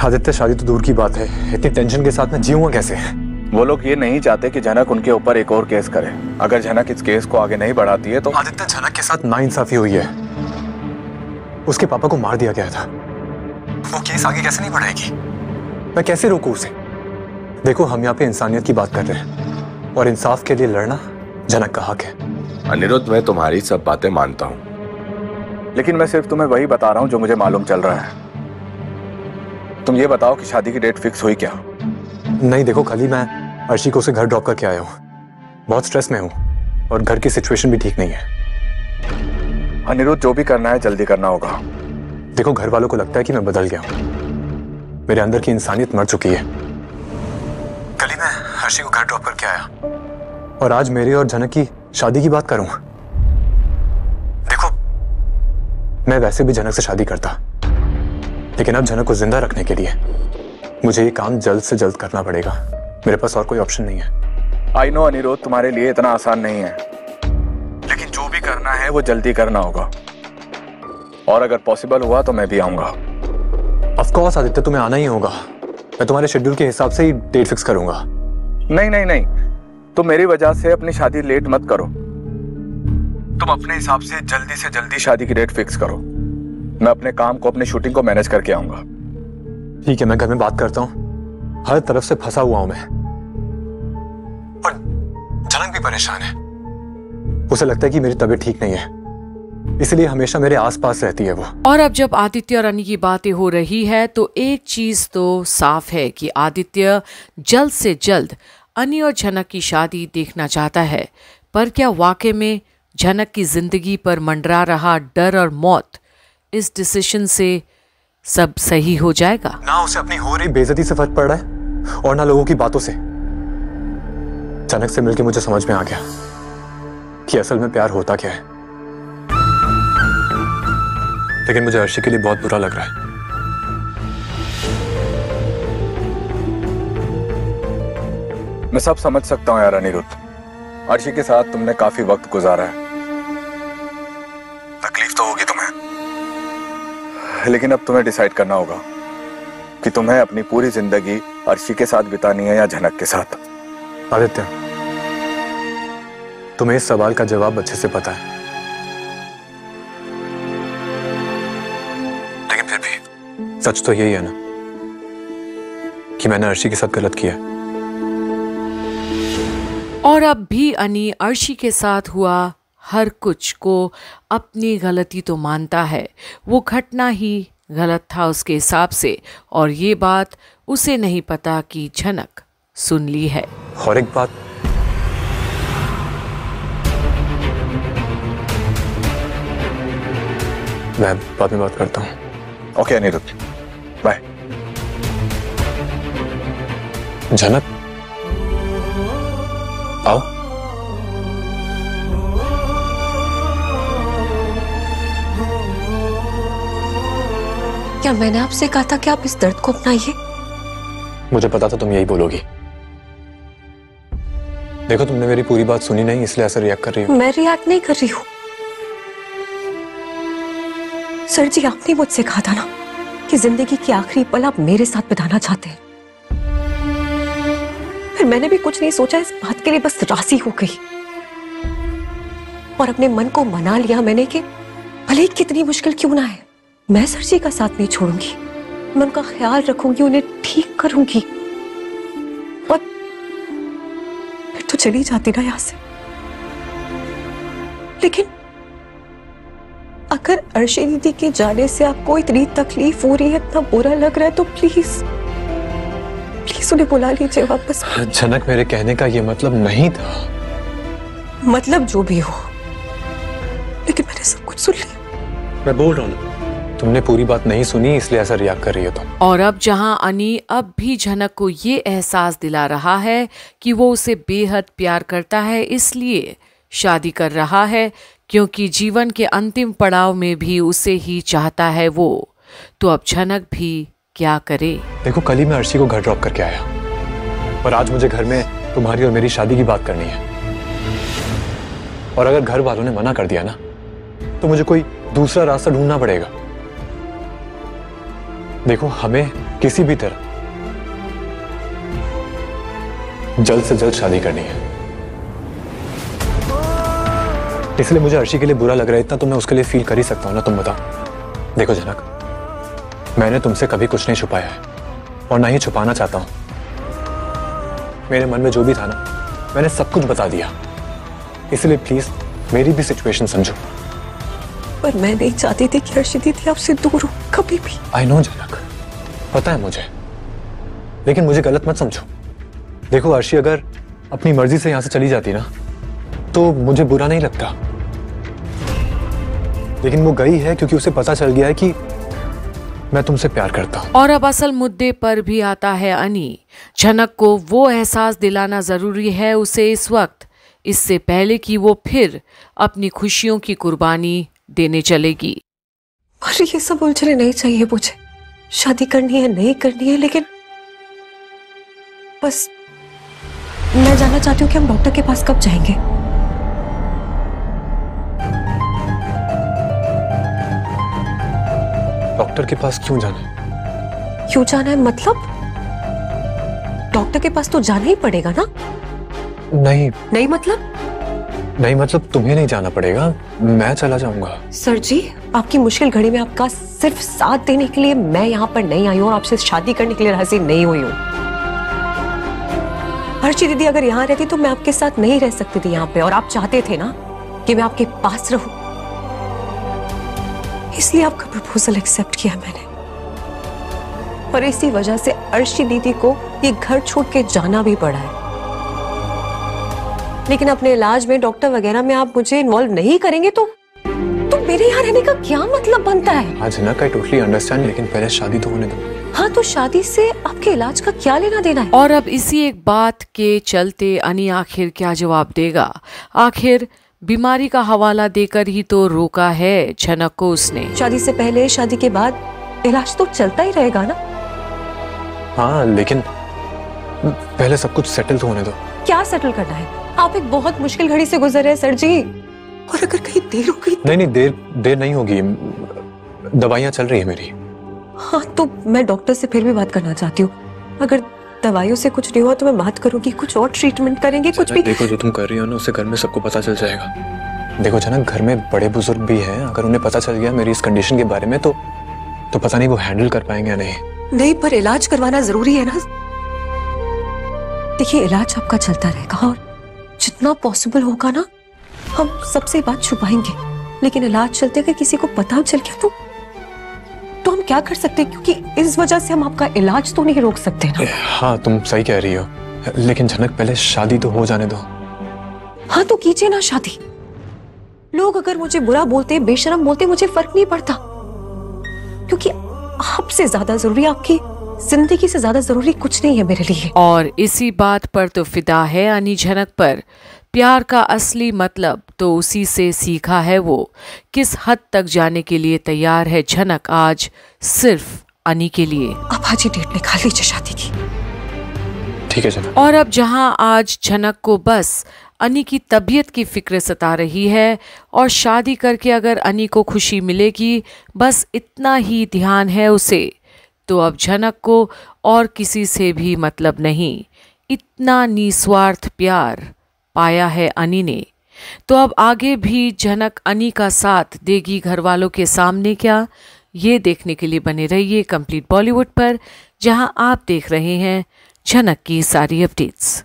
आदित्य, शादी तो दूर की बात है, इतनी टेंशन के साथ मैं जीऊंगा कैसे? वो लोग ये नहीं चाहते कि झनक उनके ऊपर एक और केस करे। अगर झनक इस केस को आगे नहीं बढ़ाती है तो आदित्य, झनक के साथ नाइंसाफी हुई है। उसके पापा को मार दिया गया था। वो केस आगे कैसे नहीं बढ़ाएगी? मैं कैसे रोकूं उसे? देखो, हम यहाँ पे इंसानियत की बात कर रहे हैं और इंसाफ के लिए लड़ना झनक का हक है। अनिरुद्ध, मैं तुम्हारी सब बातें मानता हूँ, लेकिन मैं सिर्फ तुम्हें वही बता रहा हूँ जो मुझे मालूम चल रहा है। तुम ये बताओ कि शादी की डेट फिक्स हुई क्या? नहीं, देखो, कल ही मैं अर्शी को उसे घर ड्रॉप करके आया हूँ। बहुत स्ट्रेस में हूँ और घर की सिचुएशन भी ठीक नहीं है। अनिरुद्ध, जो भी करना है जल्दी करना होगा। देखो, घर वालों को लगता है कि मैं बदल गया हूँ। मेरे अंदर की इंसानियत मर चुकी है। कल ही मैं अर्शी को घर ड्रॉप करके आया और आज मेरी और झनक की शादी की बात करूँ। देखो, मैं वैसे भी झनक से शादी करता, लेकिन अब झनक को जिंदा रखने के लिए मुझे ये काम जल्द से जल्द करना पड़ेगा। मेरे पास और कोई ऑप्शन नहीं है। आई नो अनिरुद्ध, तुम्हारे लिए इतना आसान नहीं है, लेकिन जो भी करना है वो जल्दी करना होगा। और अगर पॉसिबल हुआ तो मैं भी आऊंगा। ऑफ कोर्स आदित्य, तुम्हें आना ही होगा। मैं तुम्हारे शेड्यूल के हिसाब से ही डेट फिक्स करूंगा। नहीं नहीं नहीं, तुम मेरी वजह से अपनी शादी लेट मत करो। तुम अपने हिसाब से जल्दी शादी की डेट फिक्स करो। मैं अपने काम को, अपनी शूटिंग को मैनेज करके आऊंगा। ठीक है, मैं घर में बात करता हूँ। हर तरफ से फंसा हुआ हूं मैं, और झनक भी परेशान है। उसे लगता है कि मेरी तबीयत ठीक नहीं है, इसलिए हमेशा मेरे आसपास रहती है वो। और अब जब आदित्य और अनी की बातें हो रही है तो एक चीज तो साफ है कि आदित्य जल्द से जल्द अनी और झनक की शादी देखना चाहता है। पर क्या वाकई में झनक की जिंदगी पर मंडरा रहा डर और मौत इस डिसीजन से सब सही हो जाएगा? ना उसे अपनी हो रही बेइज्जती से फर्क पड़ रहा है और ना लोगों की बातों से। झनक से मिलकर मुझे समझ में आ गया कि असल में प्यार होता क्या है। लेकिन मुझे अर्शी के लिए बहुत बुरा लग रहा है। मैं सब समझ सकता हूं यार अनिरुद्ध। अर्शी के साथ तुमने काफी वक्त गुजारा है, तकलीफ तो होगी तुम्हें, लेकिन अब तुम्हें डिसाइड करना होगा कि तुम्हें अपनी पूरी जिंदगी अर्शी के साथ बितानी है या झनक के साथ। आदित्य, तुम्हें इस सवाल का जवाब अच्छे से पता है, लेकिन फिर भी सच तो यही है ना कि मैंने अर्शी के साथ गलत किया। और अब भी अनी अर्शी के साथ हुआ हर कुछ को अपनी गलती तो मानता है। वो घटना ही गलत था उसके हिसाब से, और ये बात उसे नहीं पता कि झनक सुन ली है। और एक बात, मैं बाद में बात करता हूँ। Okay Aniruddh, bye. झनक, आओ। क्या मैंने आपसे कहा था कि आप इस दर्द को अपनाइए? मुझे पता था तुम यही बोलोगी। देखो, तुमने मेरी पूरी बात सुनी नहीं, इसलिए ऐसा रिएक्ट कर रही हो। मैं रिएक्ट नहीं कर रही हूँ सर जी। आपने मुझसे कहा था ना कि जिंदगी की आखिरी पल आप मेरे साथ बिताना चाहते हैं। फिर मैंने भी कुछ नहीं सोचा, इस बात के लिए बस राजी हो गई और अपने मन को मना लिया मैंने कि भले ही कितनी मुश्किल क्यों ना है, मैं सर जी का साथ नहीं छोड़ूंगी। मैं उनका ख्याल रखूंगी, उन्हें ठीक करूंगी और फिर तो चली जाती ना यहां से। लेकिन अगर अर्शी दीदी के जाने से आपको इतनी तकलीफ हो रही है, इतना बुरा लग रहा है, तो प्लीज प्लीज उन्हें बुला लीजिए वापस। झनक, मेरे कहने का ये मतलब नहीं था। मतलब जो भी हो, लेकिन मैंने सब कुछ सुन लिया। मैं बोल रहा हूँ, तुमने पूरी बात नहीं सुनी, इसलिए ऐसा रिएक्ट कर रही हो तुम। और अब जहां अनी अब भी झनक को ये एहसास दिला रहा है कि वो उसे बेहद प्यार करता है, इसलिए शादी कर रहा है, क्योंकि जीवन के अंतिम पड़ाव में भी उसे ही चाहता है वो, तो अब झनक भी क्या करे? देखो, कल ही मैं अर्शी को घर ड्रॉप करके आया और आज मुझे घर में तुम्हारी और मेरी शादी की बात करनी है। और अगर घर वालों ने मना कर दिया ना, तो मुझे कोई दूसरा रास्ता ढूंढना पड़ेगा। देखो, हमें किसी भी तरह जल्द से जल्द शादी करनी है, इसलिए मुझे अर्शी के लिए बुरा लग रहा है इतना तो मैं उसके लिए फील कर ही सकता हूं ना। तुम बताओ। देखो जनक, मैंने तुमसे कभी कुछ नहीं छुपाया है और ना ही छुपाना चाहता हूं। मेरे मन में जो भी था ना, मैंने सब कुछ बता दिया, इसलिए प्लीज मेरी भी सिचुएशन समझो। पर मैं नहीं चाहती थी कि अर्शी दीदी आपसे दूर हो कभी भी। आई नो जनक, पता है मुझे, लेकिन मुझे गलत मत समझो। देखो अर्शी अगर अपनी मर्जी से यहां से चली जाती ना तो मुझे बुरा नहीं लगता, लेकिन वो गई है क्योंकि उसे पता चल गया है कि मैं तुमसे प्यार करता हूं। और अब असल मुद्दे पर भी आता है अनी। झनक को वो एहसास दिलाना जरूरी है उसे इस वक्त, इससे पहले कि वो फिर अपनी खुशियों की कुर्बानी देने चलेगी। अरे ये सब उलझने नहीं चाहिए मुझे। शादी करनी है नहीं करनी है, लेकिन बस मैं जानना चाहती हूँ कि हम डॉक्टर के पास कब जाएंगे। डॉक्टर के पास क्यों जाना है? क्यों जाना है मतलब? डॉक्टर के पास तो जाना ही पड़ेगा ना। नहीं नहीं मतलब? नहीं मतलब तुम्हें नहीं जाना पड़ेगा, मैं चला जाऊंगा। सर जी, आपकी मुश्किल घड़ी में आपका सिर्फ साथ देने के लिए मैं यहाँ पर नहीं आई हूँ और आपसे शादी करने के लिए राजी नहीं हुई हूँ। अर्शी दीदी अगर यहाँ रहती तो मैं आपके साथ नहीं रह सकती थी यहाँ पे, और आप चाहते थे ना कि मैं आपके पास रहूं, इसलिए आपका प्रपोजल एक्सेप्ट किया मैंने। और इसी वजह से अर्शी दीदी को ये घर छोड़ के जाना भी पड़ा है। लेकिन अपने इलाज में डॉक्टर वगैरह में आप मुझे इन्वॉल्व नहीं करेंगे तो मेरे यहाँ रहने का क्या मतलब बनता है? हाँ जनक, आई टोटली अंडरस्टैंड, लेकिन पहले शादी तो होने दो। हाँ तो शादी से आपके इलाज का क्या लेना देना है? और अब इसी एक बात के चलते अनी आखिर क्या जवाब देगा? आखिर बीमारी का हवाला देकर ही तो रोका है झनक को उसने। शादी से पहले शादी के बाद इलाज तो चलता ही रहेगा ना। हाँ लेकिन पहले सब कुछ सेटल तो होने दो। क्या सेटल करना है? आप एक बहुत मुश्किल घड़ी से गुजर रहे हैं सर जी, और अगर कहीं देर हो गई नहीं देर नहीं होगी, दवाइयाँ चल रही है मेरी। हाँ तो मैं डॉक्टर से फिर भी बात करना चाहती हूँ। अगर दवाइयों से कुछ नहीं हुआ तो मैं बात करूंगी, कुछ और ट्रीटमेंट करेंगे, कुछ भी। देखो जो तुम कर रही हो ना उससे घर में सबको पता चल जाएगा। देखो जनक, घर में बड़े बुजुर्ग भी हैं, अगर उन्हें पता चल गया मेरी इस कंडीशन के बारे में तो पता नहीं वो हैंडल कर पाएंगे या नहीं। पर इलाज करवाना जरूरी है ना। देखिए इलाज आपका चलता रहेगा और जितना पॉसिबल होगा ना हम सबसे बात छुपाएंगे, लेकिन इलाज चलते अगर किसी को पता चल गया तो हम क्या कर सकते हैं, क्योंकि इस वजह से हम आपका इलाज तो नहीं रोक सकते ना। हाँ तुम सही कह रही हो, लेकिन जनक पहले शादी तो हो जाने दो। हाँ तो कीजिए ना शादी। लोग अगर मुझे बुरा बोलते, बेशरम बोलते, मुझे फर्क नहीं पड़ता, क्योंकि आपसे ज्यादा जरूरी, आपकी जिंदगी से ज्यादा जरूरी कुछ नहीं है मेरे लिए। और इसी बात पर तो फिदा है अनी झनक पर। प्यार का असली मतलब तो उसी से सीखा है वो। किस हद तक जाने के लिए तैयार है झनक आज सिर्फ अनी के लिए। अब आज ही डेट निकाल लीजिए शादी की। ठीक है जनक। और अब जहां आज झनक को बस अनी की तबीयत की फिक्र सता रही है और शादी करके अगर अनी को खुशी मिलेगी बस इतना ही ध्यान है उसे, तो अब झनक को और किसी से भी मतलब नहीं। इतना निस्वार्थ प्यार पाया है अनी ने, तो अब आगे भी झनक अनी का साथ देगी घर वालों के सामने क्या, ये देखने के लिए बने रहिए कंप्लीट बॉलीवुड पर, जहां आप देख रहे हैं झनक की सारी अपडेट्स।